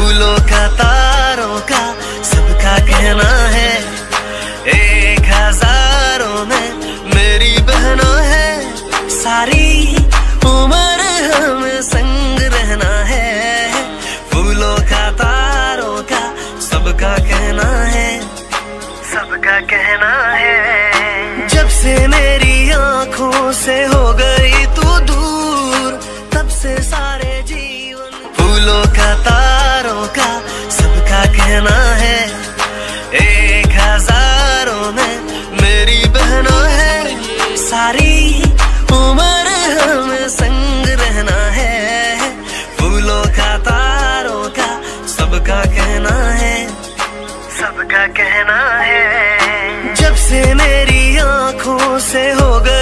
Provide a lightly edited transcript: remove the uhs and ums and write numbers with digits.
फूलों का तारों का सबका कहना है, 1000 में मेरी बहना है। सारी उम्र हम संग रहना है। फूलों का तारों का सबका कहना है, सबका कहना है। जब से मेरी आंखों से हो गई तू दूर, तब से सारे जीवन। फूलों का तारों का सबका कहना है, 1000 में मेरी बहना है। सारी उम्र हम संग रहना है। फूलों का तारों का सबका कहना है, सबका कहना है। जब से मेरी आंखों से हो गई